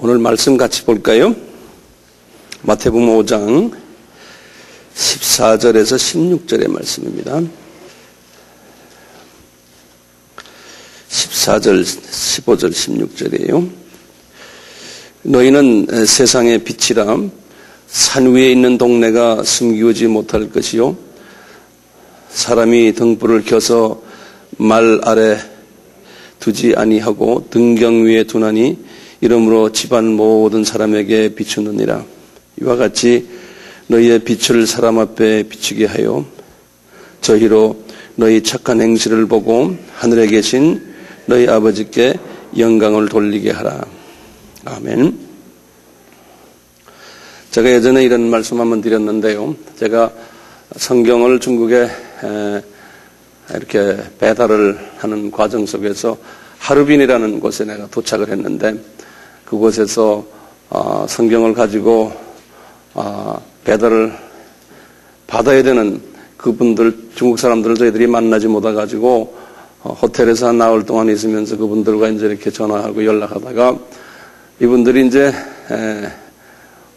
오늘 말씀 같이 볼까요? 마태복음 5장 14절에서 16절의 말씀입니다. 14절, 15절, 16절이에요. 너희는 세상의 빛이라 산 위에 있는 동네가 숨기우지 못할 것이요 사람이 등불을 켜서 말 아래 두지 아니하고 등경 위에 두나니 이러므로 집안 모든 사람에게 비추느니라. 이와 같이 너희의 빛을 사람 앞에 비추게 하여 저희로 너희 착한 행실을 보고 하늘에 계신 너희 아버지께 영광을 돌리게 하라. 아멘. 제가 예전에 이런 말씀 한번 드렸는데요. 제가 성경을 중국에 이렇게 배달을 하는 과정 속에서 하르빈이라는 곳에 내가 도착을 했는데 그곳에서 성경을 가지고 배달을 받아야 되는 그분들, 중국 사람들을 저희들이 만나지 못해가지고 호텔에서 한 나흘 동안 있으면서 그분들과 이제 이렇게 전화하고 연락하다가 이분들이 이제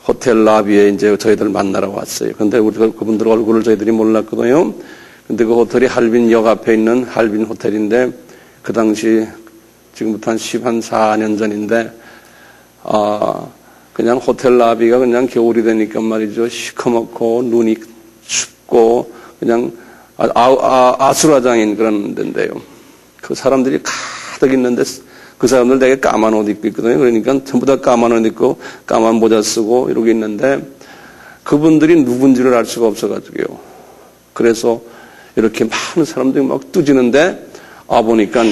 호텔 라비에 이제 저희들 만나러 왔어요. 근데 우리가 그분들 얼굴을 저희들이 몰랐거든요. 근데 그 호텔이 할빈역 앞에 있는 할빈 호텔인데 그 당시 지금부터 한 14년 전인데 그냥 호텔 라비가 그냥 겨울이 되니까 말이죠. 시커멓고 눈이 춥고 그냥 아수라장인 그런 데인데요. 그 사람들이 가득 있는데 그 사람들 되게 까만 옷 입고 있거든요. 그러니까 전부 다 까만 옷 입고 까만 모자 쓰고 이러고 있는데 그분들이 누군지를 알 수가 없어가지고요. 그래서 이렇게 많은 사람들이 막 뚜지는데 보니까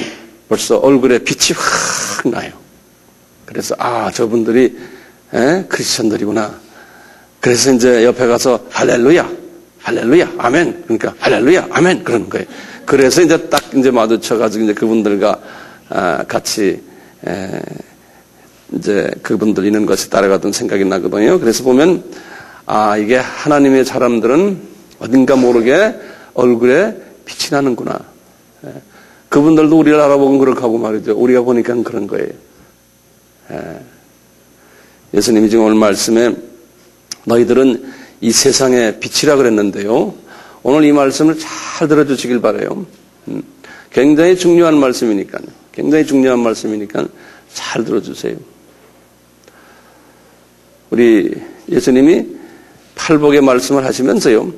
벌써 얼굴에 빛이 확 나요. 그래서 저분들이 크리스천들이구나. 그래서 이제 옆에 가서 할렐루야, 할렐루야, 아멘. 그러니까 할렐루야, 아멘. 그러는 거예요. 그래서 이제 딱 이제 마주쳐가지고 이제 그분들과 같이 이제 그분들 있는 것이 따라가던 생각이 나거든요. 그래서 보면 이게 하나님의 사람들은 어딘가 모르게 얼굴에 빛이 나는구나. 그분들도 우리를 알아보고 그렇게 하고 말이죠. 우리가 보니까 그런 거예요. 예수님이 지금 오늘 말씀에 너희들은 이 세상의 빛이라 그랬는데요. 오늘 이 말씀을 잘 들어주시길 바라요. 굉장히 중요한 말씀이니까요. 굉장히 중요한 말씀이니까 잘 들어주세요. 우리 예수님이 팔복의 말씀을 하시면서요.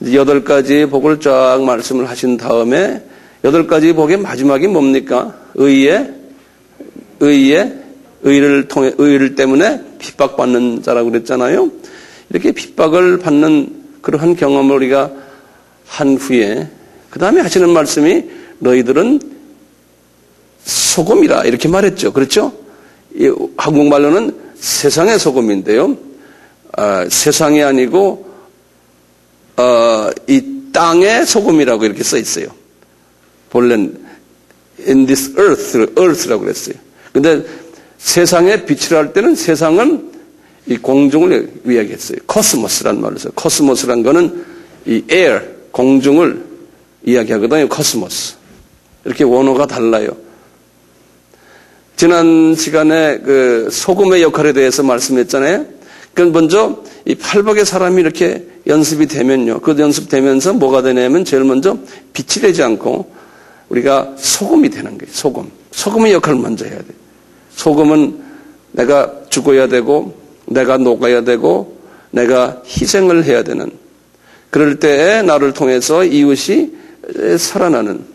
8가지의 복을 쫙 말씀을 하신 다음에 8가지 복의 마지막이 뭡니까? 의를 때문에 핍박받는 자라고 그랬잖아요. 이렇게 핍박을 받는 그러한 경험을 우리가 한 후에 그 다음에 하시는 말씀이 너희들은 소금이라 이렇게 말했죠. 그렇죠? 한국말로는 세상의 소금인데요. 세상이 아니고 이 땅의 소금이라고 이렇게 써 있어요. 본래는 in this earth라고 그랬어요. 근데 세상의 빛이라 할 때는 세상은 이 공중을 이야기했어요. 코스모스란 말을 써요. 코스모스란 거는 이 air, 공중을 이야기하거든요. 코스모스. 이렇게 원어가 달라요. 지난 시간에 그 소금의 역할에 대해서 말씀했잖아요. 그건 먼저 이 팔복의 사람이 이렇게 연습이 되면요. 그 연습되면서 뭐가 되냐면 제일 먼저 빛이 되지 않고 우리가 소금이 되는 거예요. 소금. 소금의 역할을 먼저 해야 돼요. 소금은 내가 죽어야 되고 내가 녹아야 되고 내가 희생을 해야 되는 그럴 때에 나를 통해서 이웃이 살아나는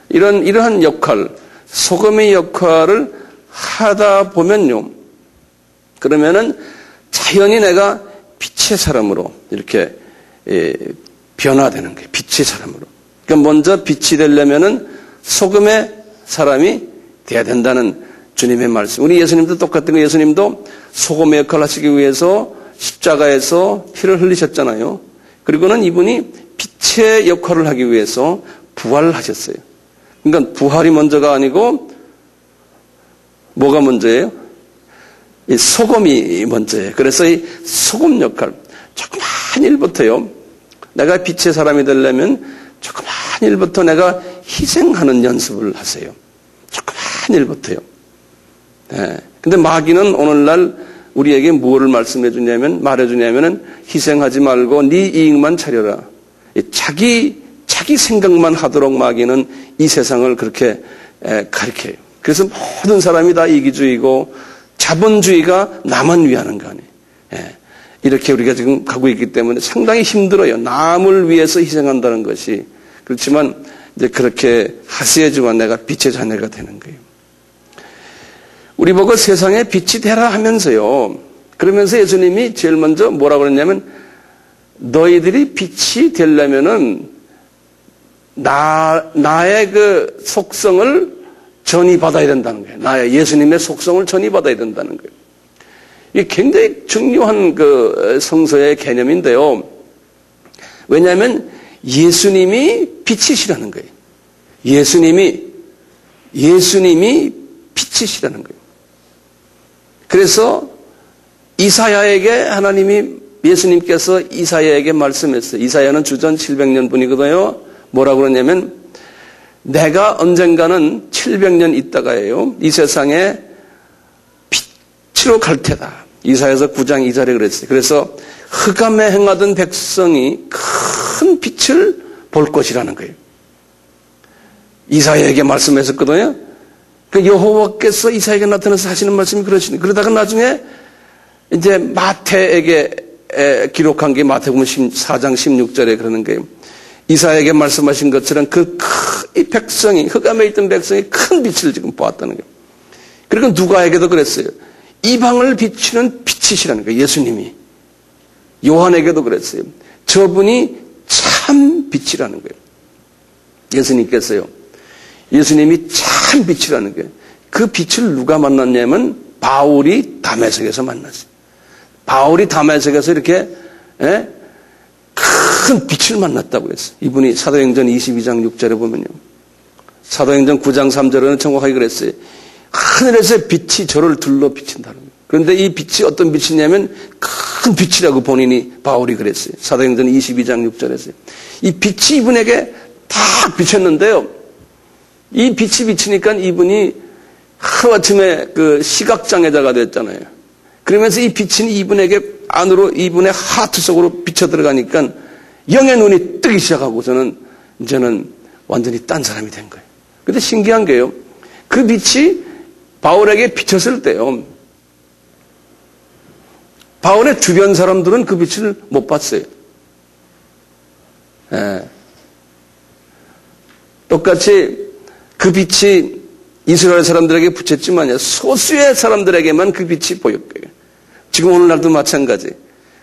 이러한 역할, 소금의 역할을 하다 보면요. 그러면은 자연히 내가 빛의 사람으로 이렇게 변화되는 거예요. 빛의 사람으로. 그러니까 먼저 빛이 되려면은 소금의 사람이 돼야 된다는 주님의 말씀. 우리 예수님도 똑같은 거. 예수님도 소금의 역할을 하시기 위해서 십자가에서 피를 흘리셨잖아요. 그리고는 이분이 빛의 역할을 하기 위해서 부활을 하셨어요. 그러니까 부활이 먼저가 아니고 뭐가 먼저예요? 이 소금이 먼저예요. 그래서 이 소금 역할, 조그만 일부터요. 내가 빛의 사람이 되려면 조그만 일부터 내가 희생하는 연습을 하세요. 조그만 일부터요. 네. 근데 마귀는 오늘날 우리에게 뭐를 말해주냐면은 희생하지 말고 네 이익만 차려라. 자기 생각만 하도록 마귀는 이 세상을 그렇게 가르쳐요. 그래서 모든 사람이 다 이기주의고 자본주의가 나만 위하는 거 아니에요. 이렇게 우리가 지금 가고 있기 때문에 상당히 힘들어요. 남을 위해서 희생한다는 것이. 그렇지만 이제 그렇게 하세야지만 내가 빛의 자녀가 되는 거예요. 우리 보고 세상에 빛이 되라 하면서요. 그러면서 예수님이 제일 먼저 뭐라고 그랬냐면 너희들이 빛이 되려면은 나의 그 속성을 전이받아야 된다는 거예요. 나의 예수님의 속성을 전이받아야 된다는 거예요. 이게 굉장히 중요한 그 성서의 개념인데요. 왜냐하면 예수님이 빛이시라는 거예요. 예수님이 빛이시라는 거예요. 그래서 이사야에게 예수님께서 이사야에게 말씀했어요. 이사야는 주전 700년 분이거든요. 뭐라고 그러냐면 내가 언젠가는 700년 있다가예요. 이 세상에 빛으로 갈 테다. 이사야서 9장 2절에 그랬어요. 그래서 흑암에 행하던 백성이 큰 빛을 볼 것이라는 거예요. 이사야에게 말씀했었거든요. 그 여호와께서 이사야에게 나타나서 하시는 말씀이 그러시네. 그러다가 나중에 이제 마태에게 기록한 게 마태복음 4장 16절에 그러는 거예요. 이사야에게 말씀하신 것처럼 이 백성이, 흑암에 있던 백성이 큰 빛을 지금 보았다는 거예요. 그리고 누가에게도 그랬어요. 이방을 비추는 빛이시라는 거예요. 예수님이. 요한에게도 그랬어요. 저분이 참 빛이라는 거예요. 예수님께서요. 예수님이 참 빛이라는 거예요. 그 빛을 누가 만났냐면 바울이 다메섹에서 만났어요. 바울이 다메섹에서 이렇게 큰 빛을 만났다고 했어요. 이분이 사도행전 22장 6절에 보면요. 사도행전 9장 3절에는 정확하게 그랬어요. 하늘에서 빛이 저를 둘러 비친다는 거예요. 그런데 이 빛이 어떤 빛이냐면 큰 빛이라고 본인이 바울이 그랬어요. 사도행전 22장 6절에서요. 이 빛이 이분에게 딱 비쳤는데요. 이 빛이 비치니까 이분이 하루아침에 그 시각장애자가 됐잖아요. 그러면서 이 빛이 이분에게 안으로 이분의 하트 속으로 비쳐 들어가니까 영의 눈이 뜨기 시작하고서는 이제는 완전히 딴 사람이 된 거예요. 근데 신기한 게요. 그 빛이 바울에게 비쳤을 때요. 바울의 주변 사람들은 그 빛을 못 봤어요. 똑같이 그 빛이 이스라엘 사람들에게 비쳤지만요. 소수의 사람들에게만 그 빛이 보였고요. 지금 오늘날도 마찬가지.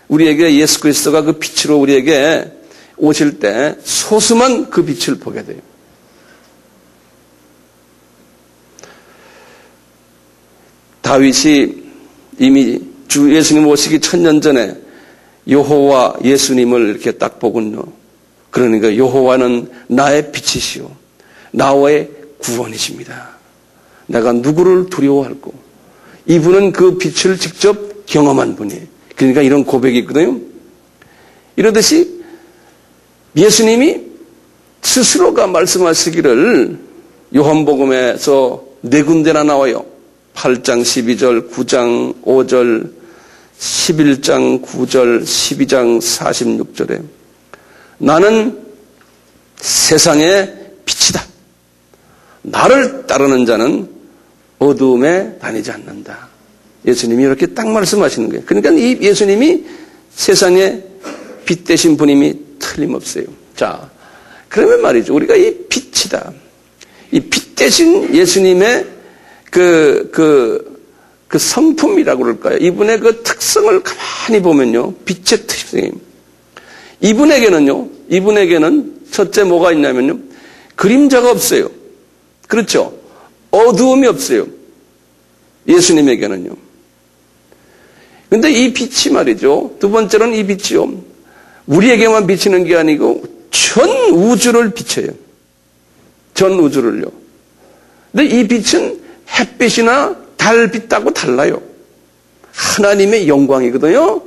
우리에게 예수 그리스도가 그 빛으로 우리에게 오실 때 소수만 그 빛을 보게 돼요. 다윗이 이미 주 예수님 오시기 1000년 전에 여호와 예수님을 이렇게 딱 보군요. 그러니까 여호와는 나의 빛이시오. 나의 구원이십니다. 내가 누구를 두려워할꼬. 이분은 그 빛을 직접 경험한 분이에요. 그러니까 이런 고백이 있거든요. 이러듯이 예수님이 스스로가 말씀하시기를 요한복음에서 4군데나 나와요. 8장 12절, 9장 5절, 11장 9절, 12장 46절에 나는 세상의 빛이다. 나를 따르는 자는 어두움에 다니지 않는다. 예수님이 이렇게 딱 말씀하시는 거예요. 그러니까 이 예수님이 세상의 빛 되신 분임이 틀림없어요. 자, 그러면 말이죠. 우리가 이 빛이다. 이 빛 되신 예수님의 그 성품이라고 그럴까요? 이분의 그 특성을 가만히 보면요. 빛의 특성입니다. 이분에게는 첫째 뭐가 있냐면요. 그림자가 없어요. 그렇죠? 어두움이 없어요. 예수님에게는요. 근데 이 빛이 말이죠. 두 번째로는 이 빛이요. 우리에게만 비치는 게 아니고 전 우주를 비춰요. 전 우주를요. 근데 이 빛은 햇빛이나 달빛하고 달라요. 하나님의 영광이거든요.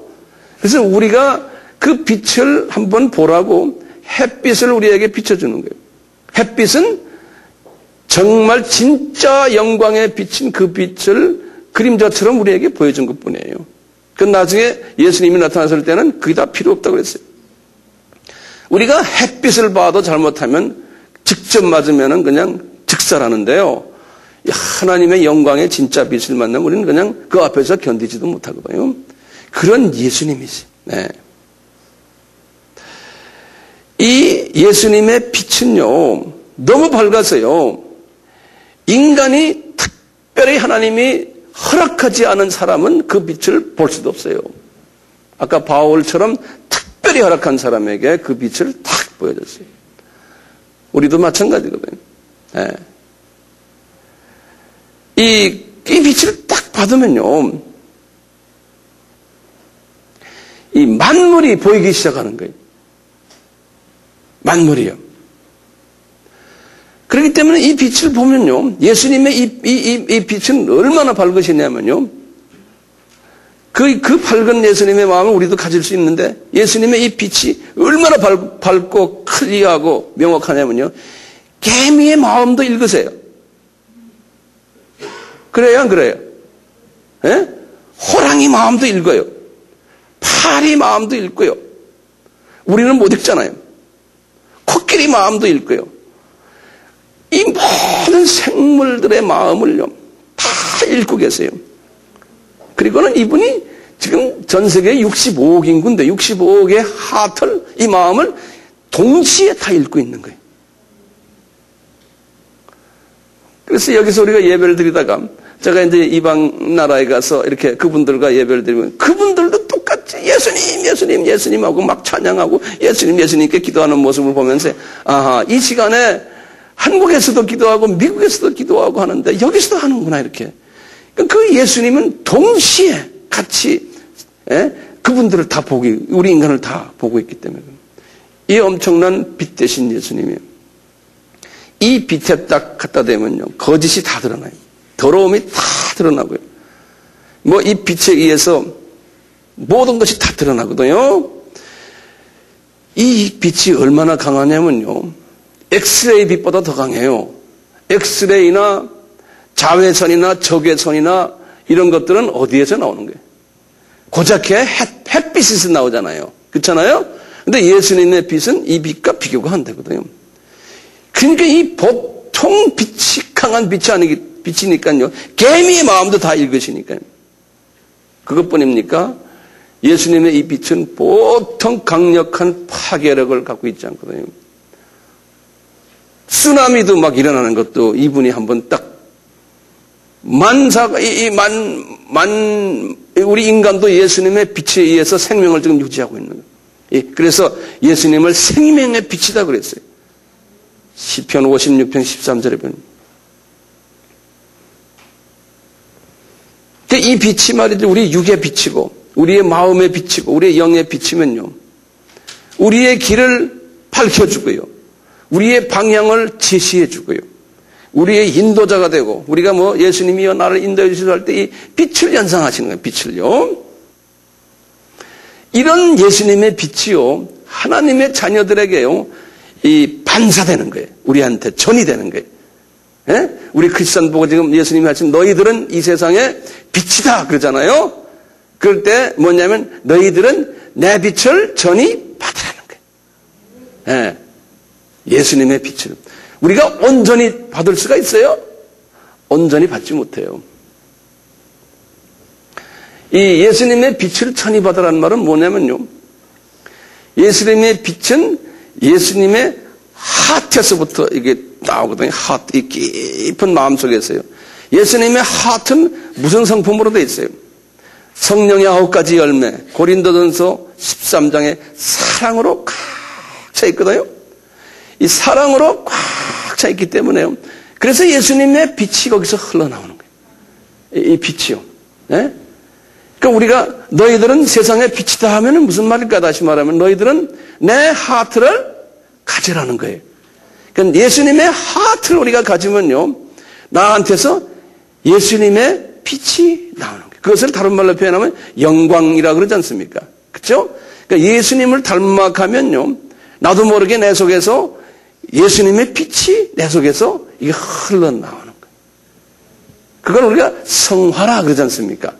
그래서 우리가 그 빛을 한번 보라고 햇빛을 우리에게 비춰주는 거예요. 햇빛은 정말 진짜 영광에 비친 그 빛을 그림자처럼 우리에게 보여준 것뿐이에요. 그 나중에 예수님이 나타났을 때는 그게 다 필요 없다고 그랬어요. 우리가 햇빛을 봐도 잘못하면 직접 맞으면 그냥 즉사라는데요. 하나님의 영광의 진짜 빛을 만나면 우리는 그냥 그 앞에서 견디지도 못하거든요. 그런 예수님이지. 네. 이 예수님의 빛은요, 너무 밝아서요, 인간이 특별히 하나님이 허락하지 않은 사람은 그 빛을 볼 수도 없어요. 아까 바울처럼 특별히 허락한 사람에게 그 빛을 탁 보여줬어요. 우리도 마찬가지거든요. 네. 이 빛을 딱 받으면요, 이 만물이 보이기 시작하는 거예요. 만물이요. 그렇기 때문에 이 빛을 보면요, 예수님의 이 빛은 얼마나 밝으시냐면요, 그 밝은 예수님의 마음을 우리도 가질 수 있는데, 예수님의 이 빛이 얼마나 밝고 클리어하고 명확하냐면요, 개미의 마음도 읽으세요. 그래요, 안 그래요? 예? 호랑이 마음도 읽어요. 파리 마음도 읽고요. 우리는 못 읽잖아요. 코끼리 마음도 읽고요. 이 모든 생물들의 마음을요, 다 읽고 계세요. 그리고는 이분이 지금 전 세계 65억 인구인데 65억의 하트를, 이 마음을 동시에 다 읽고 있는 거예요. 그래서 여기서 우리가 예배를 드리다가 제가 이제 이방 나라에 가서 이렇게 그분들과 예배를 드리면 그분들도 똑같이 예수님 하고 막 찬양하고 예수님께 기도하는 모습을 보면서, 아하, 이 시간에 한국에서도 기도하고 미국에서도 기도하고 하는데 여기서도 하는구나, 이렇게. 그 예수님은 동시에 같이, 그분들을 다 우리 인간을 다 보고 있기 때문에. 이 엄청난 빛 대신 예수님이에요. 이 빛에 딱 갖다 대면요, 거짓이 다 드러나요. 더러움이 다 드러나고요. 뭐 이 빛에 의해서 모든 것이 다 드러나거든요. 이 빛이 얼마나 강하냐면요, 엑스레이 빛보다 더 강해요. 엑스레이나 자외선이나 적외선이나 이런 것들은 어디에서 나오는 거예요? 고작해 햇빛에서 나오잖아요. 그렇잖아요? 근데 예수님의 빛은 이 빛과 비교가 안 되거든요. 그러니까 이 보통 빛이 강한 빛이니까요, 개미의 마음도 다 읽으시니까요. 그것뿐입니까? 예수님의 이 빛은 보통 강력한 파괴력을 갖고 있지 않거든요. 쓰나미도 막 일어나는 것도 이분이 한번 딱 우리 인간도 예수님의 빛에 의해서 생명을 지금 유지하고 있는 거예요. 그래서 예수님을 생명의 빛이다 그랬어요. 시편 56편 13절에 보면. 이 빛이 말이죠, 우리 육의 빛이고 우리의 마음의 빛이고 우리의 영의 빛이면요, 우리의 길을 밝혀주고요, 우리의 방향을 제시해주고요, 우리의 인도자가 되고, 우리가 뭐 예수님이여 나를 인도해 주시라 할 때 이 빛을 연상하시는 거예요. 빛을요. 이런 예수님의 빛이요, 하나님의 자녀들에게요, 이 반사되는 거예요. 우리한테 전이 되는 거예요. 예? 우리 크리스천 보고 지금 예수님이 하신 너희들은 이 세상의 빛이다 그러잖아요. 그럴 때 뭐냐면 너희들은 내 빛을 전이 받으라는 거예요. 예. 예수님의 빛을 우리가 온전히 받을 수가 있어요? 온전히 받지 못해요. 이 예수님의 빛을 전이 받으라는 말은 뭐냐면요, 예수님의 빛은 예수님의 하트에서부터 이게 나오거든요. 하트, 이 깊은 마음속에서요. 예수님의 하트는 무슨 성품으로 되어 있어요? 성령의 9가지 열매, 고린도전서 13장에 사랑으로 꽉 차 있거든요. 이 사랑으로 꽉 차 있기 때문에요. 그래서 예수님의 빛이 거기서 흘러나오는 거예요. 이 빛이요. 네? 그러니까 우리가 너희들은 세상의 빛이다 하면 무슨 말일까? 다시 말하면 너희들은 내 하트를 가지라는 거예요. 그러니까 예수님의 하트를 우리가 가지면요, 나한테서 예수님의 빛이 나오는 거예요. 그것을 다른 말로 표현하면 영광이라고 그러지 않습니까? 그렇죠? 그러니까 예수님을 닮아가면요, 나도 모르게 내 속에서 예수님의 빛이 내 속에서 이게 흘러나오는 거예요. 그걸 우리가 성화라 그러지 않습니까?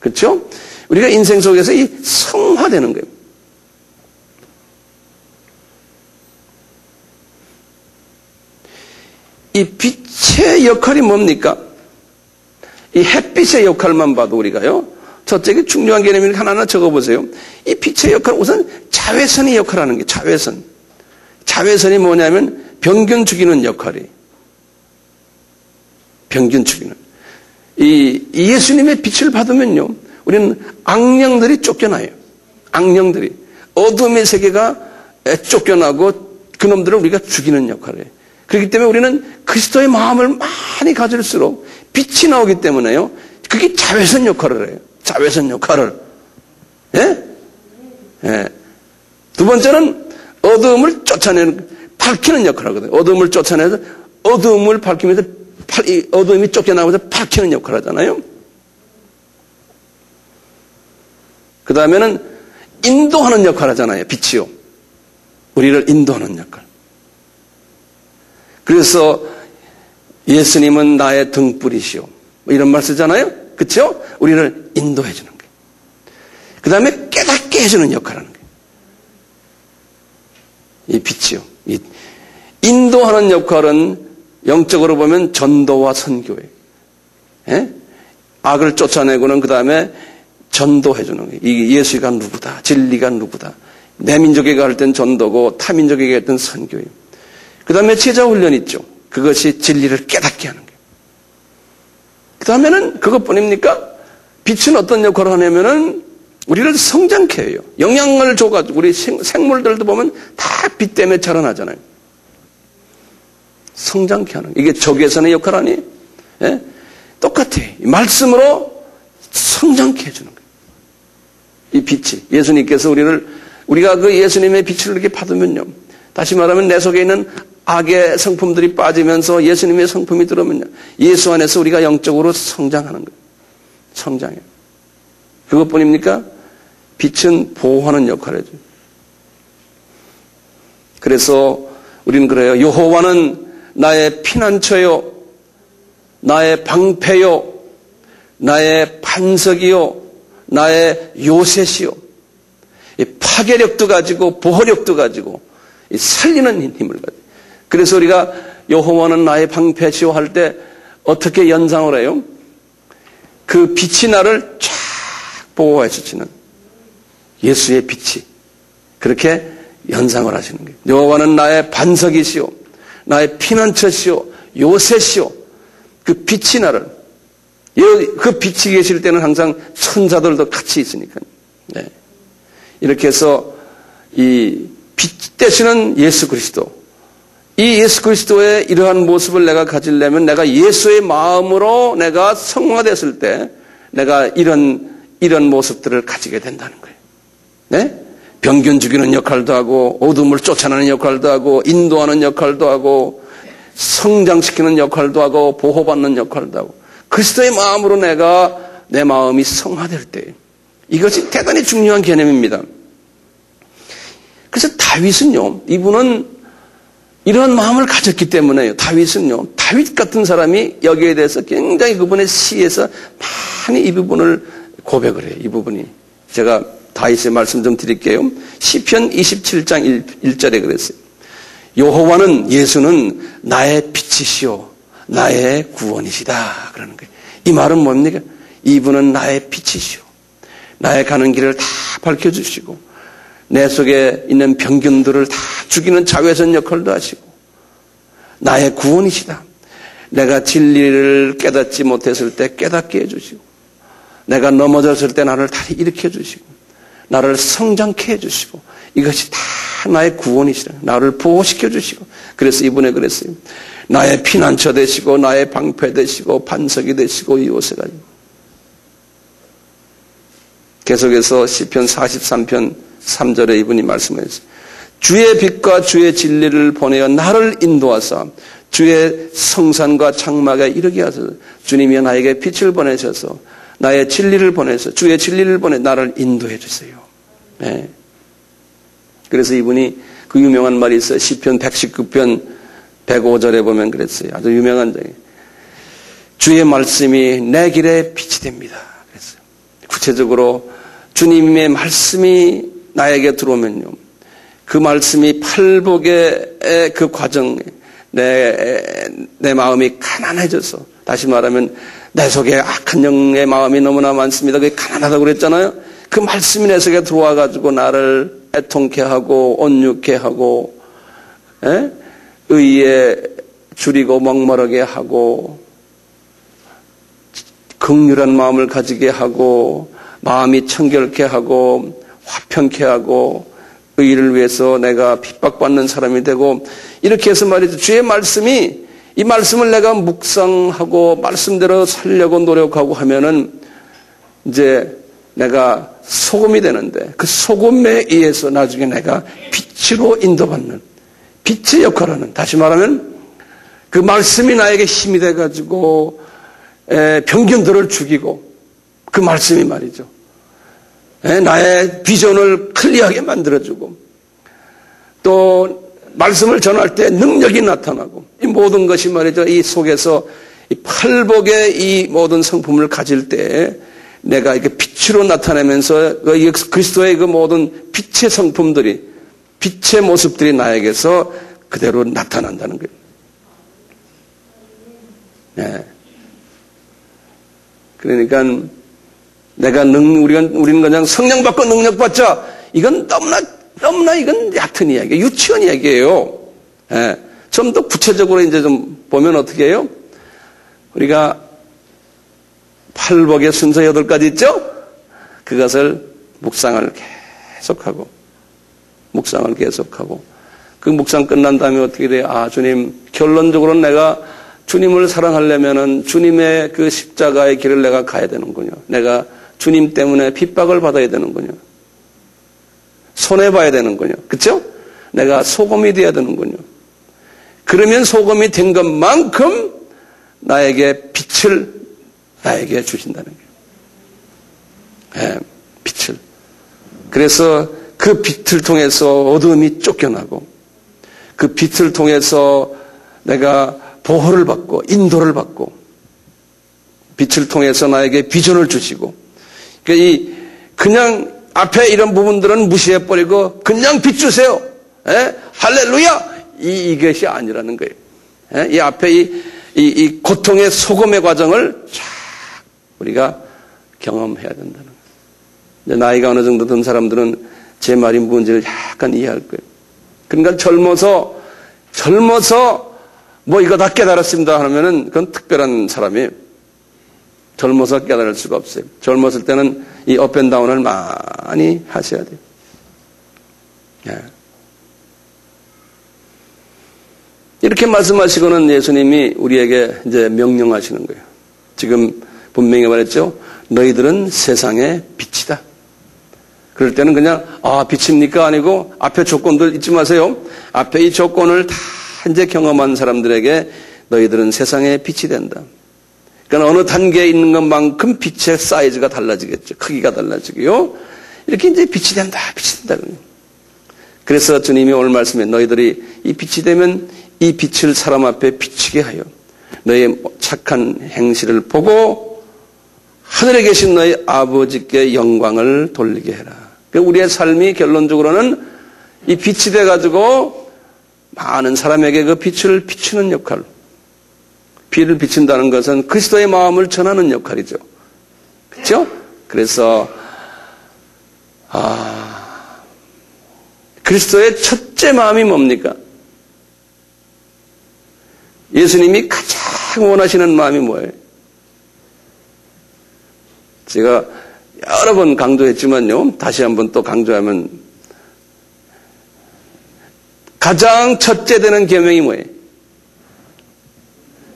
그렇죠? 우리가 인생 속에서 이 성화되는 거예요. 이 빛의 역할이 뭡니까? 이 햇빛의 역할만 봐도 우리가요. 저쪽에 중요한 개념을 하나하나 적어보세요. 이 빛의 역할, 우선 자외선의 역할을 하는 게 자외선. 자외선이 뭐냐면 병균 죽이는 역할이. 병균 죽이는. 이 예수님의 빛을 받으면요. 우리는 악령들이 쫓겨나요. 악령들이. 어둠의 세계가 쫓겨나고 그놈들을 우리가 죽이는 역할을 해요. 그렇기 때문에 우리는 그리스도의 마음을 많이 가질수록 빛이 나오기 때문에요. 그게 자외선 역할을 해요. 자외선 역할을. 예? 예. 두 번째는 어둠을 쫓아내는, 밝히는 역할을 하거든요. 어둠을 쫓아내서 어둠을 밝히면서 어둠이 쫓겨나면서 밝히는 역할을 하잖아요. 그 다음에는 인도하는 역할을 하잖아요. 빛이요. 우리를 인도하는 역할. 그래서 예수님은 나의 등불이시오. 뭐 이런 말 쓰잖아요. 그렇죠? 우리를 인도해 주는 거예요. 그 다음에 깨닫게 해주는 역할을 하는 거예요. 이 빛이요. 이 인도하는 역할은 영적으로 보면 전도와 선교예요. 예? 악을 쫓아내고는 그 다음에 전도해 주는 거예요. 이 예수가 누구다. 진리가 누구다. 내 민족에게 할 땐 전도고 타 민족에게 할 땐 선교예요. 그 다음에 제자 훈련 있죠. 그것이 진리를 깨닫게 하는 거예요. 그 다음에는 그것뿐입니까? 빛은 어떤 역할을 하냐면은 우리를 성장케 해요. 영양을 줘가지고 우리 생물들도 보면 다 빛 때문에 자라나잖아요. 성장케 하는 거예요. 이게 적외선의 역할 아니에요? 예? 똑같아요. 말씀으로 성장케 해주는 거예요. 이 빛이. 예수님께서 우리가 그 예수님의 빛을 이렇게 받으면요. 다시 말하면 내 속에 있는 악의 성품들이 빠지면서 예수님의 성품이 들어오면요. 예수 안에서 우리가 영적으로 성장하는 거예요. 성장해요. 그것뿐입니까? 빛은 보호하는 역할을 해줘요. 그래서 우리는 그래요. 여호와는 나의 피난처요, 나의 방패요, 나의 반석이요, 나의 요새시요. 이 파괴력도 가지고 보호력도 가지고 이 살리는 힘을 가지고. 그래서 우리가 여호와는 나의 방패시오 할 때 어떻게 연상을 해요? 그 빛이 나를 쫙 보호해 주시는 예수의 빛이 그렇게 연상을 하시는 거예요. 여호와는 나의 반석이시오, 나의 피난처시오, 요새시오. 그 빛이 나를, 그 빛이 계실 때는 항상 천사들도 같이 있으니까요. 네. 이렇게 해서 이 빛 되시는 예수 그리스도, 이 예수 그리스도의 이러한 모습을 내가 가지려면 내가 예수의 마음으로 내가 성화됐을 때 내가 이런 모습들을 가지게 된다는 거예요. 네? 병균 죽이는 역할도 하고 어둠을 쫓아내는 역할도 하고 인도하는 역할도 하고 성장시키는 역할도 하고 보호받는 역할도 하고 그리스도의 마음으로 내가 내 마음이 성화될 때 이것이 대단히 중요한 개념입니다. 그래서 다윗은요, 이분은 이런 마음을 가졌기 때문에요. 다윗은요, 다윗 같은 사람이 여기에 대해서 굉장히 그분의 시에서 많이 이 부분을 고백을 해요. 이 부분이. 제가 다윗의 말씀 좀 드릴게요. 시편 27장 1절에 그랬어요. 여호와는, 예수는 나의 빛이시오, 나의 구원이시다. 그러는 거예요. 이 말은 뭡니까? 이분은 나의 빛이시오. 나의 가는 길을 다 밝혀주시고 내 속에 있는 병균들을 다 죽이는 자외선 역할도 하시고 나의 구원이시다. 내가 진리를 깨닫지 못했을 때 깨닫게 해주시고 내가 넘어졌을 때 나를 다시 일으켜 주시고 나를 성장케 해주시고 이것이 다 나의 구원이시다. 나를 보호시켜 주시고 그래서 이번에 그랬어요. 나의 피난처 되시고 나의 방패 되시고 반석이 되시고 요새가. 계속해서 시편 43편 3절에 이분이 말씀하셨어요. 주의 빛과 주의 진리를 보내어 나를 인도하사 주의 성산과 장막에 이르게 하소서. 주님이 나에게 빛을 보내셔서 나의 진리를 보내서 주의 진리를 보내 나를 인도해 주세요. 네. 그래서 이분이 그 유명한 말이 있어요. 시편 119편 105절에 보면 그랬어요. 아주 유명한 장이에요. 주의 말씀이 내 길에 빛이 됩니다. 그랬어요. 구체적으로 주님의 말씀이 나에게 들어오면요, 그 말씀이 팔복의 그 과정에 내 마음이 가난해져서, 다시 말하면 내 속에 악한 영의 마음이 너무나 많습니다. 그게 가난하다고 그랬잖아요. 그 말씀이 내 속에 들어와 가지고 나를 애통케 하고 온유케 하고 의에 줄이고 목마르게 하고 긍휼한 마음을 가지게 하고 마음이 청결케 하고 화평케 하고 의를 위해서 내가 핍박받는 사람이 되고, 이렇게 해서 말이죠. 주의 말씀이, 이 말씀을 내가 묵상하고 말씀대로 살려고 노력하고 하면은 이제 내가 소금이 되는데, 그 소금에 의해서 나중에 내가 빛으로 인도받는, 빛의 역할을 하는, 다시 말하면 그 말씀이 나에게 힘이 돼가지고 병균들을 죽이고, 그 말씀이 말이죠, 나의 비전을 클리어하게 만들어주고, 또 말씀을 전할 때 능력이 나타나고, 이 모든 것이 말이죠, 이 속에서 이 팔복의 이 모든 성품을 가질 때 내가 이렇게 빛으로 나타내면서 그리스도의 그 모든 빛의 성품들이, 빛의 모습들이 나에게서 그대로 나타난다는 거예요. 네. 그러니까 우리는 그냥 성령 받고 능력 받자, 이건 너무나 이건 얕은 이야기예요. 유치원 이야기예요. 예. 좀 더 구체적으로 이제 좀 보면 어떻게 해요? 우리가 팔복의 순서 8가지 있죠? 그것을 묵상을 계속하고, 그 묵상 끝난 다음에 어떻게 돼요? 아, 주님, 결론적으로 내가 주님을 사랑하려면은 주님의 그 십자가의 길을 내가 가야 되는군요. 내가 주님 때문에 핍박을 받아야 되는군요. 손해봐야 되는군요. 그렇죠? 내가 소금이 돼야 되는군요. 그러면 소금이 된 것만큼 나에게 빛을 나에게 주신다는 거예요. 네, 빛을. 그래서 그 빛을 통해서 어둠이 쫓겨나고, 그 빛을 통해서 내가 보호를 받고 인도를 받고, 빛을 통해서 나에게 비전을 주시고, 그냥 앞에 이런 부분들은 무시해버리고 그냥 빛 주세요. 할렐루야! 이것이 아니라는 거예요. 이 앞에 이 고통의 소금의 과정을 쫙 우리가 경험해야 된다는 거예요. 나이가 어느 정도 든 사람들은 제 말이 뭔지를 약간 이해할 거예요. 그러니까 젊어서 뭐 이거 다 깨달았습니다 하면은 그건 특별한 사람이에요. 젊어서 깨달을 수가 없어요. 젊었을 때는 이 업앤다운을 많이 하셔야 돼요. 예. 이렇게 말씀하시고는 예수님이 우리에게 이제 명령하시는 거예요. 지금 분명히 말했죠. 너희들은 세상의 빛이다. 그럴 때는 그냥 빛입니까? 아니고 앞에 조건들 잊지 마세요. 앞에 이 조건을 다 이제 경험한 사람들에게 너희들은 세상의 빛이 된다. 그러니까 어느 단계에 있는 것만큼 빛의 사이즈가 달라지겠죠. 크기가 달라지고요. 이렇게 이제 빛이 된다. 그래서 주님이 오늘 말씀에 너희들이 이 빛이 되면 이 빛을 사람 앞에 비치게 하여 너희의 착한 행실을 보고 하늘에 계신 너희 아버지께 영광을 돌리게 해라. 그러니까 우리의 삶이 결론적으로는 이 빛이 돼가지고 많은 사람에게 그 빛을 비추는 역할. 빛을 비춘다는 것은 그리스도의 마음을 전하는 역할이죠. 그렇죠? 그래서 그리스도의 첫째 마음이 뭡니까? 예수님이 가장 원하시는 마음이 뭐예요? 제가 여러 번 강조했지만요, 다시 한번 또 강조하면 가장 첫째 되는 계명이 뭐예요?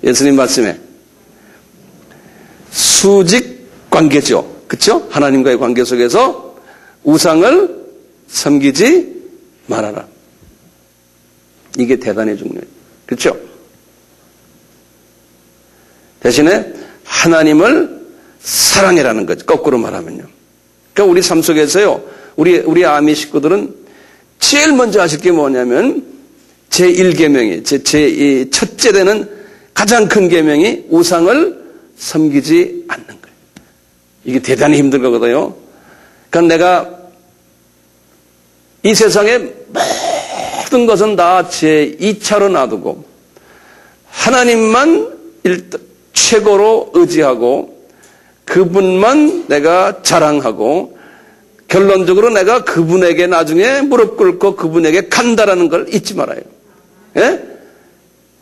예수님 말씀에 수직 관계죠. 그렇죠? 하나님과의 관계 속에서 우상을 섬기지 말아라. 이게 대단히 중요해요. 그렇죠? 대신에 하나님을 사랑해라는 거죠. 거꾸로 말하면요. 그러니까 우리 삶 속에서요, 우리 아미 식구들은 제일 먼저 하실 게 뭐냐면 제1계명이 제 첫째 되는 가장 큰 계명이 우상을 섬기지 않는 거예요. 이게 대단히 힘든 거거든요. 그러니까 내가 이 세상의 모든 것은 다 제 2차로 놔두고 하나님만 최고로 의지하고 그분만 내가 자랑하고 결론적으로 내가 그분에게 나중에 무릎 꿇고 그분에게 간다라는 걸 잊지 말아요. 예?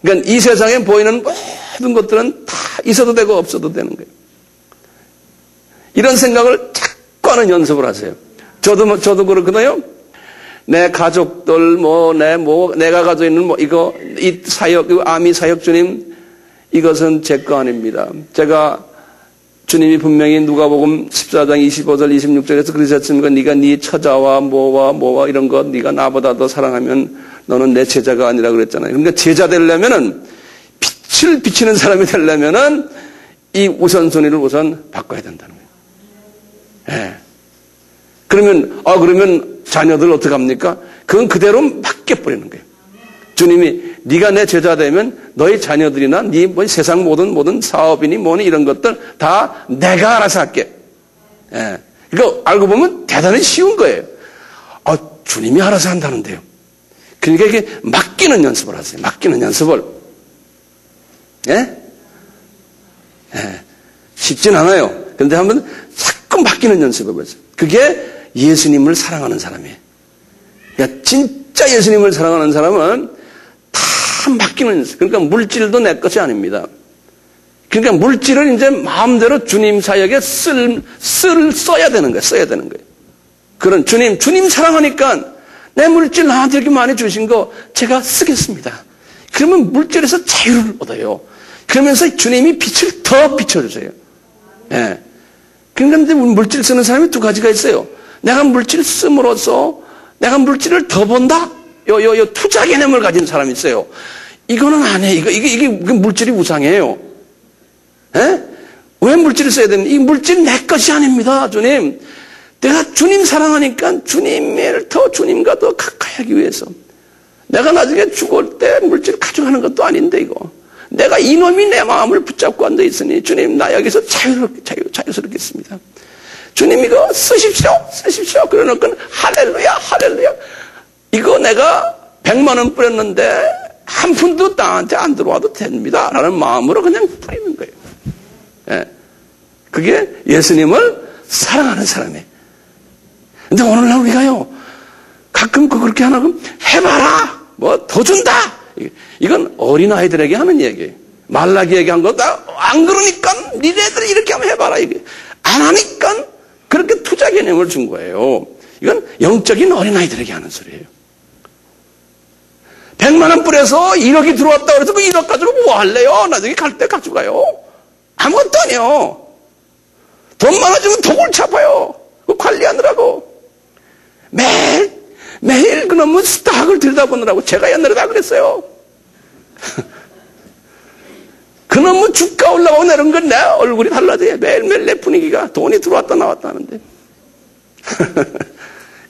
그러니까 이 세상에 보이는 모든 것들은 다 있어도 되고 없어도 되는 거예요. 이런 생각을 자꾸 하는 연습을 하세요. 저도 그렇거든요. 내 가족들, 내가 가지고 있는 이 사역, 이 아미 사역 주님, 이것은 제 거 아닙니다. 제가 주님이 분명히 누가복음 14장 25절 26절에서 그러셨습니까? 네가 네 처자와 뭐와 이런 것 네가 나보다 더 사랑하면 너는 내 제자가 아니라 그랬잖아요. 그러니까 제자 되려면은 빛을 비치는 사람이 되려면은 이 우선순위를 우선 바꿔야 된다는 거예요. 예. 그러면 자녀들 어떡합니까? 그건 그대로 맡겨버리는 거예요. 주님이 네가 내 제자 되면 너희 자녀들이나 네 세상 모든 사업이니 뭐니 이런 것들 다 내가 알아서 할게. 예. 이거 알고 보면 대단히 쉬운 거예요. 주님이 알아서 한다는데요. 그러니까 이게 맡기는 연습을 하세요. 맡기는 연습을. 예? 예. 쉽진 않아요. 그런데 한번 자꾸 맡기는 연습을 해보세요. 그게 예수님을 사랑하는 사람이에요. 그러니까 진짜 예수님을 사랑하는 사람은 다 맡기는 연습. 그러니까 물질도 내 것이 아닙니다. 그러니까 물질을 이제 마음대로 주님 사역에 써야 되는 거예요. 써야 되는 거예요. 그런 주님 사랑하니까 내 물질 나한테 이렇게 많이 주신 거 제가 쓰겠습니다. 그러면 물질에서 자유를 얻어요. 그러면서 주님이 빛을 더 비춰주세요. 예. 그런데 물질 쓰는 사람이 두 가지가 있어요. 내가 물질 씀으로써 내가 물질을 더 본다? 요 투자 개념을 가진 사람이 있어요. 이거는 안 해. 이게 물질이 우상이에요. 예? 왜 물질을 써야 되는? 이 물질 내 것이 아닙니다, 주님. 내가 주님 사랑하니까 주님을 더 주님과 더 가까이 하기 위해서. 내가 나중에 죽을 때 물질을 가져가는 것도 아닌데, 이거. 내가 이놈이 내 마음을 붙잡고 앉아 있으니, 주님, 나 여기서 자유스럽게 있습니다. 주님, 이거 쓰십시오. 그러니까, 할렐루야. 이거 내가 100만 원 뿌렸는데, 한 푼도 나한테 안 들어와도 됩니다. 라는 마음으로 그냥 뿌리는 거예요. 예. 그게 예수님을 사랑하는 사람이에요. 근데 오늘날 우리가요, 가끔 그렇게 하나, 그럼 해봐라! 더 준다! 이건 어린아이들에게 하는 얘기예요. 말라기 얘기한 거, 안 그러니까, 니네들 이렇게 하면 해봐라. 이게. 안 하니까, 그렇게 투자 개념을 준 거예요. 이건 영적인 어린아이들에게 하는 소리예요. 100만 원 뿌려서 1억이 들어왔다 그래서 그 1억 가지고 뭐 할래요? 나중에 갈 때 가져가요. 아무것도 아니요. 돈 많아지면 더 골치 아파요. 그 관리하느라고. 매일 그놈의 스탁을 들여다보느라고 제가 옛날에 다 그랬어요. 그놈의 주가 올라가고 내려온 건 내 얼굴이 달라져요. 매일매일 내 분위기가 돈이 들어왔다 나왔다 하는데.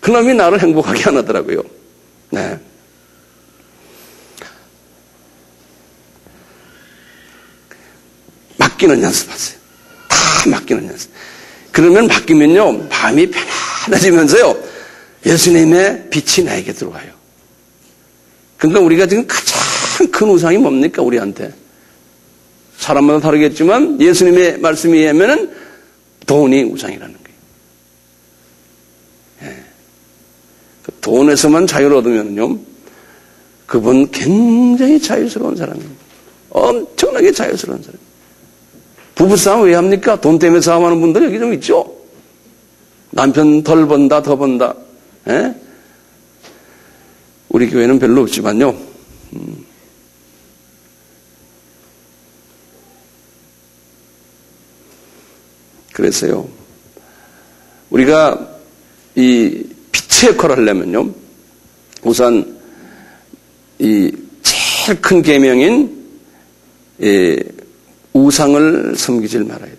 그놈이 나를 행복하게 안 하더라고요. 네. 맡기는 연습하세요. 다 맡기는 연습. 그러면 맡기면요, 마음이 편안해지면서요, 예수님의 빛이 나에게 들어와요. 그러니까 우리가 지금 가장 큰 우상이 뭡니까, 우리한테? 사람마다 다르겠지만 예수님의 말씀에 의하면은 돈이 우상이라는 거예요. 예. 그 돈에서만 자유를 얻으면요, 그분 굉장히 자유스러운 사람입니다. 엄청나게 자유스러운 사람. 부부싸움 왜 합니까? 돈 때문에 싸움하는 분들 여기 좀 있죠? 남편 덜 번다, 더 번다. 예? 우리 교회는 별로 없지만요. 그래서요, 우리가 이 빛의 역할을 하려면요, 우선 이 제일 큰 계명인 우상을 섬기질 말아야 돼요.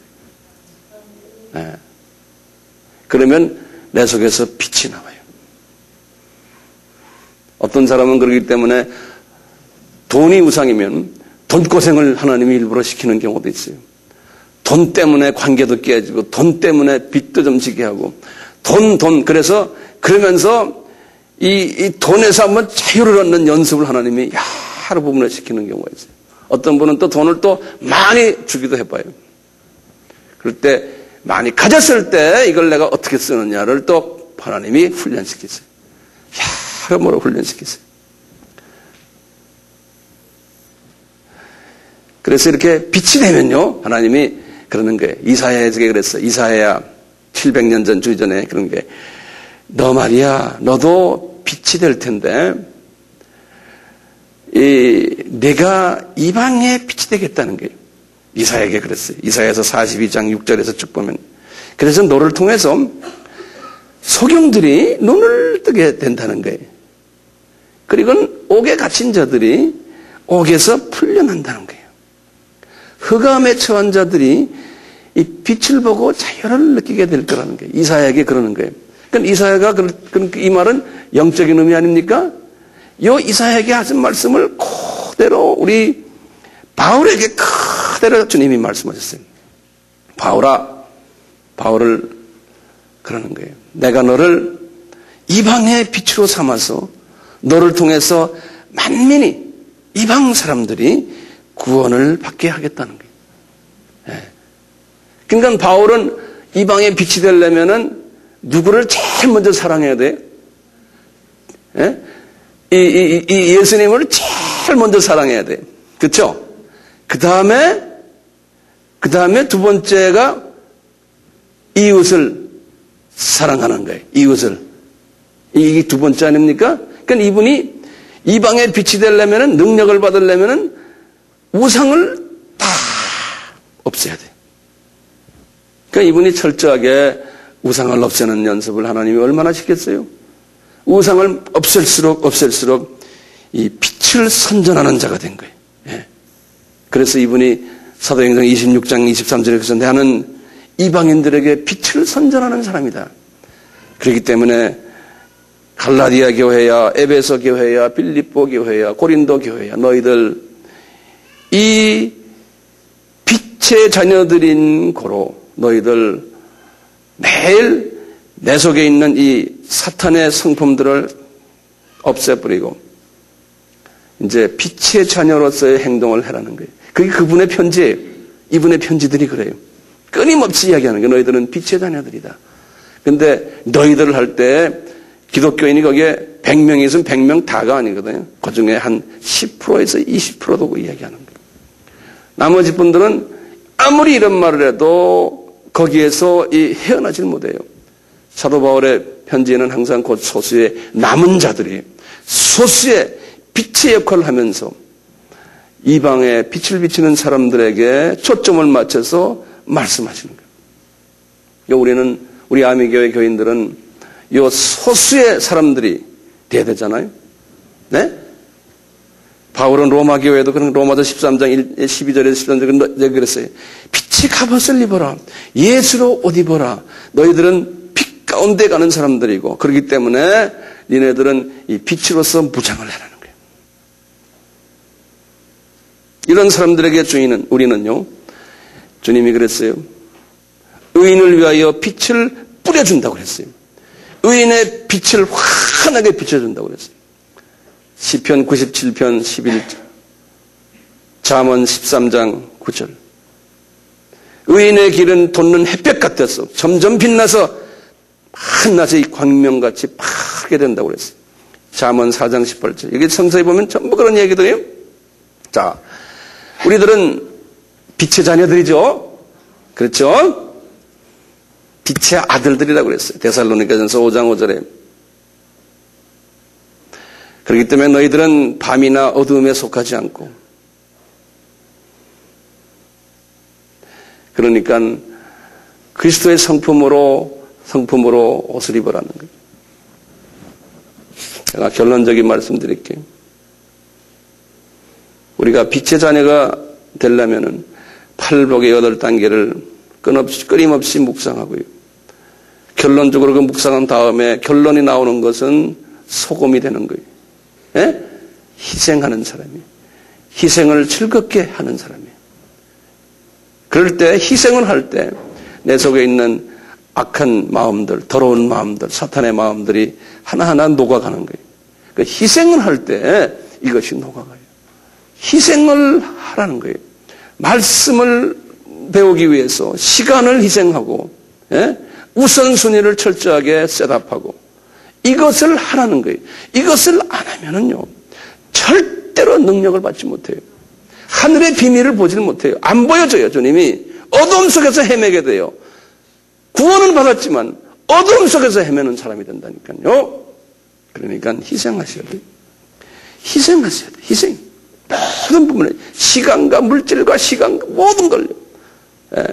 네. 그러면 내 속에서 빛이 나와요. 어떤 사람은 그러기 때문에 돈이 우상이면 돈고생을 하나님이 일부러 시키는 경우도 있어요. 돈 때문에 관계도 깨지고 돈 때문에 빚도 좀 지게 하고 그래서 그러면서 이 돈에서 한번 자유를 얻는 연습을 하나님이 여러 부분을 시키는 경우가 있어요. 어떤 분은 또 돈을 또 많이 주기도 해봐요. 그럴 때 많이 가졌을 때 이걸 내가 어떻게 쓰느냐를 또 하나님이 훈련시키세요. 여러모로 훈련시키세요. 그래서 이렇게 빛이 되면요, 하나님이 그러는 거예요. 이사야에게 그랬어요. 이사야 700년 전 주전에 그런 게, 너 말이야, 너도 빛이 될 텐데, 내가 이방에 빛이 되겠다는 거예요. 이사야에게 그랬어요. 이사야에서 42장 6절에서 쭉 보면. 그래서 너를 통해서 소경들이 눈을 뜨게 된다는 거예요. 그리고 옥에 갇힌 자들이 옥에서 풀려난다는 거예요. 흑암에 처한 자들이 이 빛을 보고 자유를 느끼게 될 거라는 거예요. 이사야에게 그러는 거예요. 그러니까 이사야가 이 말은 영적인 의미 아닙니까? 요 이사야에게 하신 말씀을 그대로 우리 바울에게 그대로 주님이 말씀하셨어요. 바울을 그러는 거예요. 내가 너를 이방의 빛으로 삼아서 너를 통해서 만민이 이방 사람들이 구원을 받게 하겠다는 거예요. 예. 그러니까 바울은 이방의 빛이 되려면은 누구를 제일 먼저 사랑해야 돼요? 예? 이 예수님을 제일 먼저 사랑해야 돼요. 그렇죠? 그 다음에 두 번째가 이웃을 사랑하는 거예요. 이웃을. 이게 두 번째 아닙니까? 그러니까 이분이 이방의 빛이 되려면은, 능력을 받으려면은 우상을 다 없애야 돼요. 그러니까 이분이 철저하게 우상을 없애는 연습을 하나님이 얼마나 시켰어요? 우상을 없앨수록 이 빛을 선전하는 자가 된 거예요. 예. 그래서 이분이 사도행전 26장 23절에서 나는 이방인들에게 빛을 선전하는 사람이다. 그렇기 때문에 갈라디아 교회야, 에베소 교회야, 빌립보 교회야, 고린도 교회야, 너희들 이 빛의 자녀들인 고로 너희들 매일 내 속에 있는 이 사탄의 성품들을 없애버리고 이제 빛의 자녀로서의 행동을 해라는 거예요. 그게 그분의 편지예요. 이분의 편지들이 그래요. 끊임없이 이야기하는 거예요. 너희들은 빛의 자녀들이다. 근데 너희들을 할 때 기독교인이 거기에 100명이 있으면 100명 다가 아니거든요. 그 중에 한 10%에서 20%도 이야기하는 거예요. 나머지 분들은 아무리 이런 말을 해도 거기에서 헤어나질 못해요. 사도 바울의 편지에는 항상 곧 소수의 남은 자들이 소수의 빛의 역할을 하면서 이방에 빛을 비치는 사람들에게 초점을 맞춰서 말씀하시는 거예요. 우리 아미교회 교인들은 이 소수의 사람들이 돼야 되잖아요. 네? 바울은 로마 교회도 그런 로마서 13장 12절에서 13절에 그랬어요. 빛이 갑옷을 입어라. 예수로 옷 입어라. 너희들은 빛 가운데 가는 사람들이고 그렇기 때문에 니네들은 이 빛으로서 무장을 해라는 거예요. 이런 사람들에게 우리는요. 주님이 그랬어요. 의인을 위하여 빛을 뿌려준다고 그랬어요. 의인의 빛을 환하게 비춰준다고 그랬어요. 시편 97편 11절, 잠언 13장 9절. 의인의 길은 돋는 햇볕 같아서 점점 빛나서 한낮의 광명같이 파랗게 된다고 그랬어요. 잠언 4장 18절. 여기 성서에 보면 전부 그런 얘기들이에요. 자, 우리들은 빛의 자녀들이죠. 그렇죠? 빛의 아들들이라고 그랬어요. 데살로니가전서 5장 5절에. 그렇기 때문에 너희들은 밤이나 어두움에 속하지 않고 그러니까 그리스도의 성품으로 옷을 입으라는 거예요. 제가 결론적인 말씀 드릴게요. 우리가 빛의 자녀가 되려면은 팔복의 8단계를 끊임없이 묵상하고요. 결론적으로 그 묵상한 다음에 결론이 나오는 것은 소금이 되는 거예요. 예? 희생하는 사람이에요. 희생을 즐겁게 하는 사람이에요. 그럴 때 희생을 할 때 내 속에 있는 악한 마음들, 더러운 마음들, 사탄의 마음들이 하나하나 녹아가는 거예요. 그 희생을 할 때 이것이 녹아가요. 희생을 하라는 거예요. 말씀을 배우기 위해서 시간을 희생하고, 예? 우선순위를 철저하게 셋업하고 이것을 하라는 거예요. 이것을 안 하면은요, 절대로 능력을 받지 못해요. 하늘의 비밀을 보지를 못해요. 안 보여져요. 주님이 어둠 속에서 헤매게 돼요. 구원은 받았지만 어둠 속에서 헤매는 사람이 된다니까요. 그러니까 희생하셔야 돼요. 희생하셔야 돼요. 희생. 모든 부분에 시간과 물질과 시간과 모든 걸요. 예.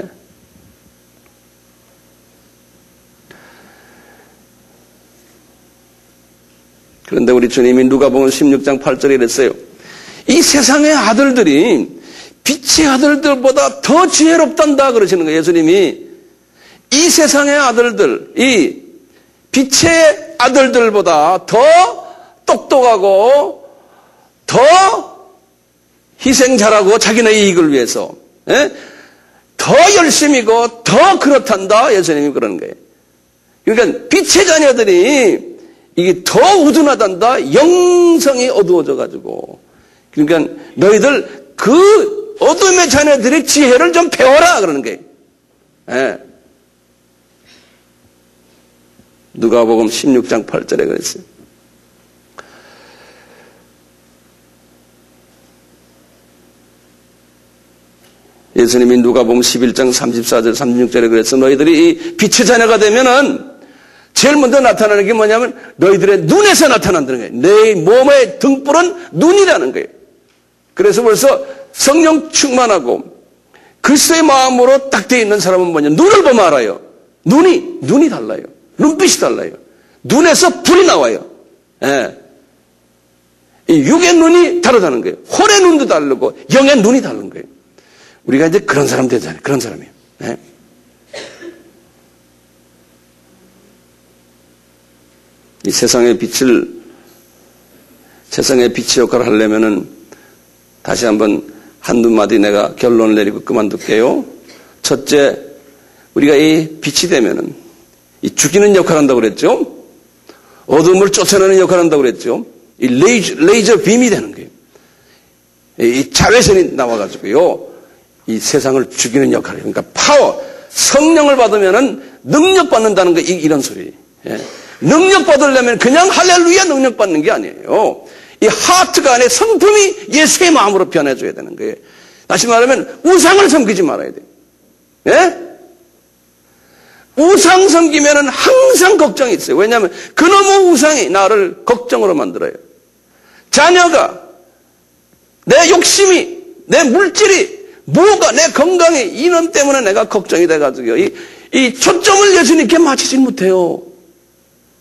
그런데 우리 주님이 누가복음 16장 8절에 이랬어요. 이 세상의 아들들이 빛의 아들들보다 더 지혜롭단다 그러시는 거예요. 예수님이 이 세상의 아들들, 이 빛의 아들들보다 더 똑똑하고 더 희생 잘하고 자기네 이익을 위해서, 예? 더 열심이고 더 그렇단다 예수님이 그러는 거예요. 그러니까 빛의 자녀들이 이게 더 우둔하단다. 영성이 어두워져 가지고. 그러니까 너희들 그 어둠의 자녀들의 지혜를 좀 배워라 그러는 거예요. 예. 누가복음 16장 8절에 그랬어요. 예수님이 누가복음 11장 34절 36절에 그랬어. 너희들이 이 빛의 자녀가 되면은 제일 먼저 나타나는 게 뭐냐면 너희들의 눈에서 나타난다는 거예요. 내 몸의 등불은 눈이라는 거예요. 그래서 벌써 성령 충만하고 그리스도의 마음으로 딱 되어 있는 사람은 뭐냐? 눈을 보면 알아요. 눈이 달라요. 눈빛이 달라요. 눈에서 불이 나와요. 예. 이 육의 눈이 다르다는 거예요. 혼의 눈도 다르고 영의 눈이 다른 거예요. 우리가 이제 그런 사람 되잖아요. 그런 사람이에요. 예. 이 세상의 빛의 역할을 하려면은 다시 한번 한두 마디 내가 결론을 내리고 그만둘게요. 첫째, 우리가 이 빛이 되면은 이 죽이는 역할을 한다고 그랬죠. 어둠을 쫓아내는 역할을 한다고 그랬죠. 이 레이저 빔이 되는 거예요. 이 자외선이 나와가지고요. 이 세상을 죽이는 역할이에요. 그러니까 파워, 성령을 받으면은 능력 받는다는 거 이런 소리. 예. 능력 받으려면 그냥 할렐루야 능력 받는 게 아니에요. 이 하트가 안에 성품이 예수의 마음으로 변해줘야 되는 거예요. 다시 말하면 우상을 섬기지 말아야 돼요. 예? 우상 섬기면은 항상 걱정이 있어요. 왜냐하면 그놈의 우상이 나를 걱정으로 만들어요. 자녀가, 내 욕심이, 내 물질이, 뭐가, 내 건강이 이놈 때문에 내가 걱정이 돼가지고 이 초점을 예수님께 맞추지 못해요.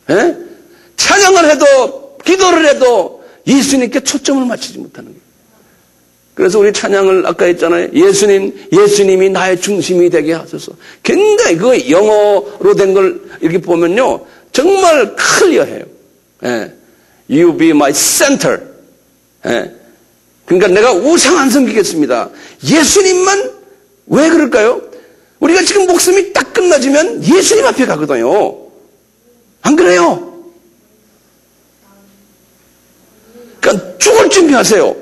예? 찬양을 해도 기도를 해도 예수님께 초점을 맞추지 못하는 거예요. 그래서 우리 찬양을 아까 했잖아요. 예수님이 나의 중심이 되게 하소서. 굉장히 그 영어로 된 걸 이렇게 보면요. 정말 클리어해요. 예. You be my center. 예. 그러니까 내가 우상 안 섬기겠습니다. 예수님만 왜 그럴까요? 우리가 지금 목숨이 딱 끝나지면 예수님 앞에 가거든요. 안 그래요? 그러니까 죽을 준비하세요.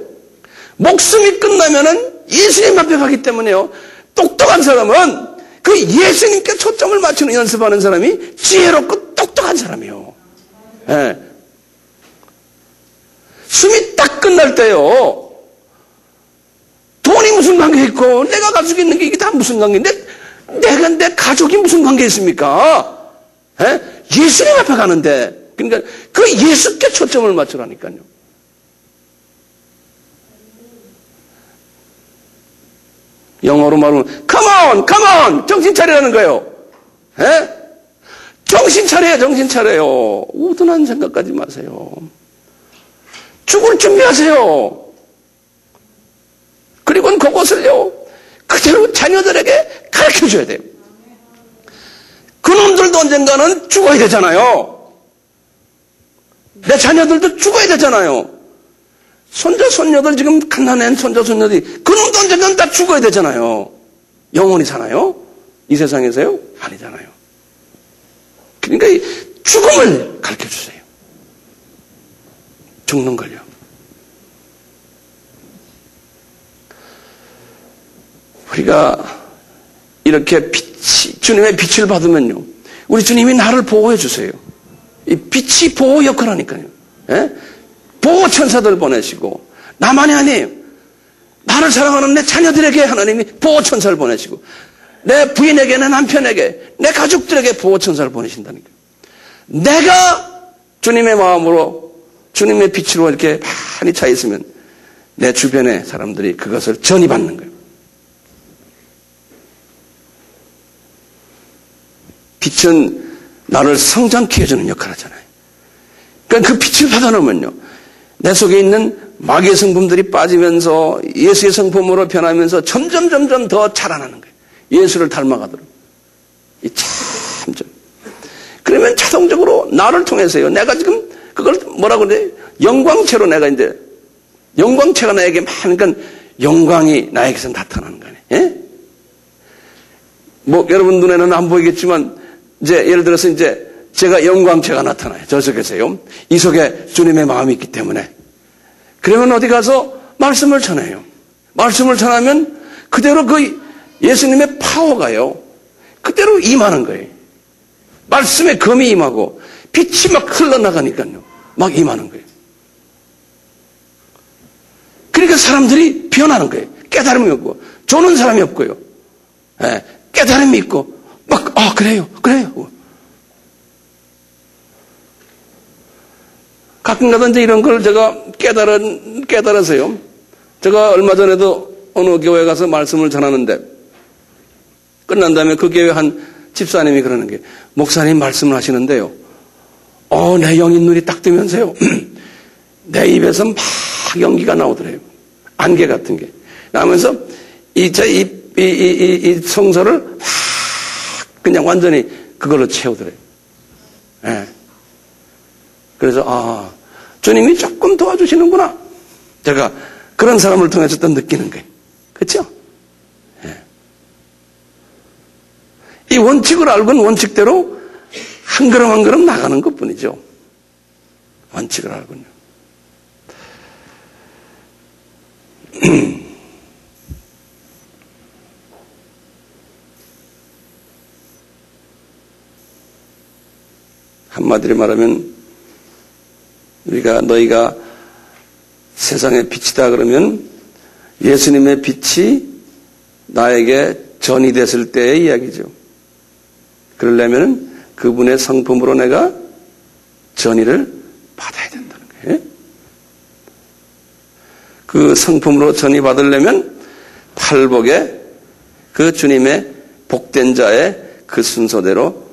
목숨이 끝나면은 예수님 앞에 가기 때문에요. 똑똑한 사람은 그 예수님께 초점을 맞추는 연습하는 사람이 지혜롭고 똑똑한 사람이에요. 예. 숨이 딱 끝날 때요. 돈이 무슨 관계 있고 내가 가지고 있는 게 이게 다 무슨 관계인데 내가 내 가족이 무슨 관계 있습니까? 예? 예수님 앞에 가는데 그러니까 그 예수께 초점을 맞추라니까요. 영어로 말하면 come on 정신 차리라는 거예요. 예? 정신 차려요. 우둔한 생각하지 마세요. 죽을 준비하세요. 그리고 그것을요 그대로 자녀들에게 가르쳐줘야 돼요. 그놈들도 언젠가는 죽어야 되잖아요. 내 자녀들도 죽어야 되잖아요. 손자 손녀들 지금 갓난아기 손자 손녀들이 그놈도 언젠가는 다 죽어야 되잖아요. 영원히 사나요? 이 세상에서요? 아니잖아요. 그러니까 이 죽음을 가르쳐주세요. 죽는 걸요. 우리가 이렇게 주님의 빛을 받으면요, 우리 주님이 나를 보호해 주세요. 이 빛이 보호 역할을 하니까요. 예? 보호 천사들 보내시고, 나만이 아니에요. 나를 사랑하는 내 자녀들에게 하나님이 보호 천사를 보내시고, 내 부인에게, 내 남편에게, 내 가족들에게 보호 천사를 보내신다니까요. 내가 주님의 마음으로, 주님의 빛으로 이렇게 많이 차 있으면 내 주변의 사람들이 그것을 전이받는 거예요. 빛은 나를 성장케 해주는 역할을 하잖아요. 그러니까 그 빛을 받아놓으면요, 내 속에 있는 마귀의 성품들이 빠지면서 예수의 성품으로 변하면서 점점 더 자라나는 거예요. 예수를 닮아가도록. 이 참 좀. 그러면 자동적으로 나를 통해서요, 내가 지금 그걸 뭐라고 그래? 영광체로 내가 이제, 영광체가 나에게 많으니까 영광이 나에게서 나타나는 거네. 예? 뭐, 여러분 눈에는 안 보이겠지만, 이제 예를 들어서 이제 제가 영광체가 나타나요. 저 속에서요. 이 속에 주님의 마음이 있기 때문에. 그러면 어디 가서 말씀을 전해요. 말씀을 전하면 그대로 그 예수님의 파워가요, 그대로 임하는 거예요. 말씀의 검이 임하고 빛이 막 흘러나가니까요, 막 임하는 거예요. 그러니까 사람들이 변하는 거예요. 깨달음이 없고, 조는 사람이 없고요. 예, 깨달음이 있고, 막, 그래요. 가끔가다 이제 이런 걸 제가 깨달아서요. 제가 얼마 전에도 어느 교회 가서 말씀을 전하는데, 끝난 다음에 그 교회 한 집사님이 그러는 게, 목사님 말씀을 하시는데요, 내 영인 눈이 딱 뜨면서요, 내 입에서 막 연기가 나오더래요. 안개 같은 게. 나오면서, 이 성서를 확 그냥 완전히 그걸로 채우더래요. 예. 그래서, 주님이 조금 도와주시는구나. 제가 그런 사람을 통해서 또 느끼는 거예요. 그렇죠? 예. 이 원칙을 알고는 원칙대로 한 걸음 한 걸음 나가는 것 뿐이죠. 원칙을 알고는요. 한마디로 말하면, 너희가 세상의 빛이다 그러면 예수님의 빛이 나에게 전이 됐을 때의 이야기죠. 그러려면 그분의 성품으로 내가 전이를 받아야 된다는 거예요. 그 성품으로 전이 받으려면 팔복에 그 주님의 복된 자의 그 순서대로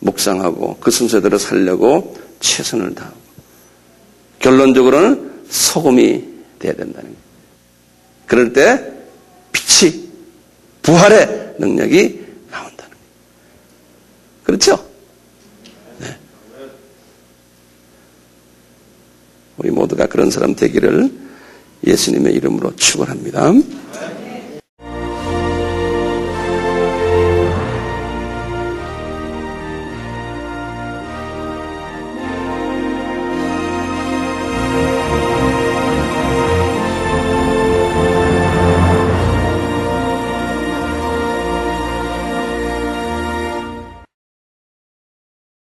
묵상하고 그 순서대로 살려고 최선을 다하고, 결론적으로는 소금이 돼야 된다는 거예요. 그럴 때 빛이, 부활의 능력이 나온다는 거예요. 그렇죠? 네. 우리 모두가 그런 사람 되기를 예수님의 이름으로 축원합니다.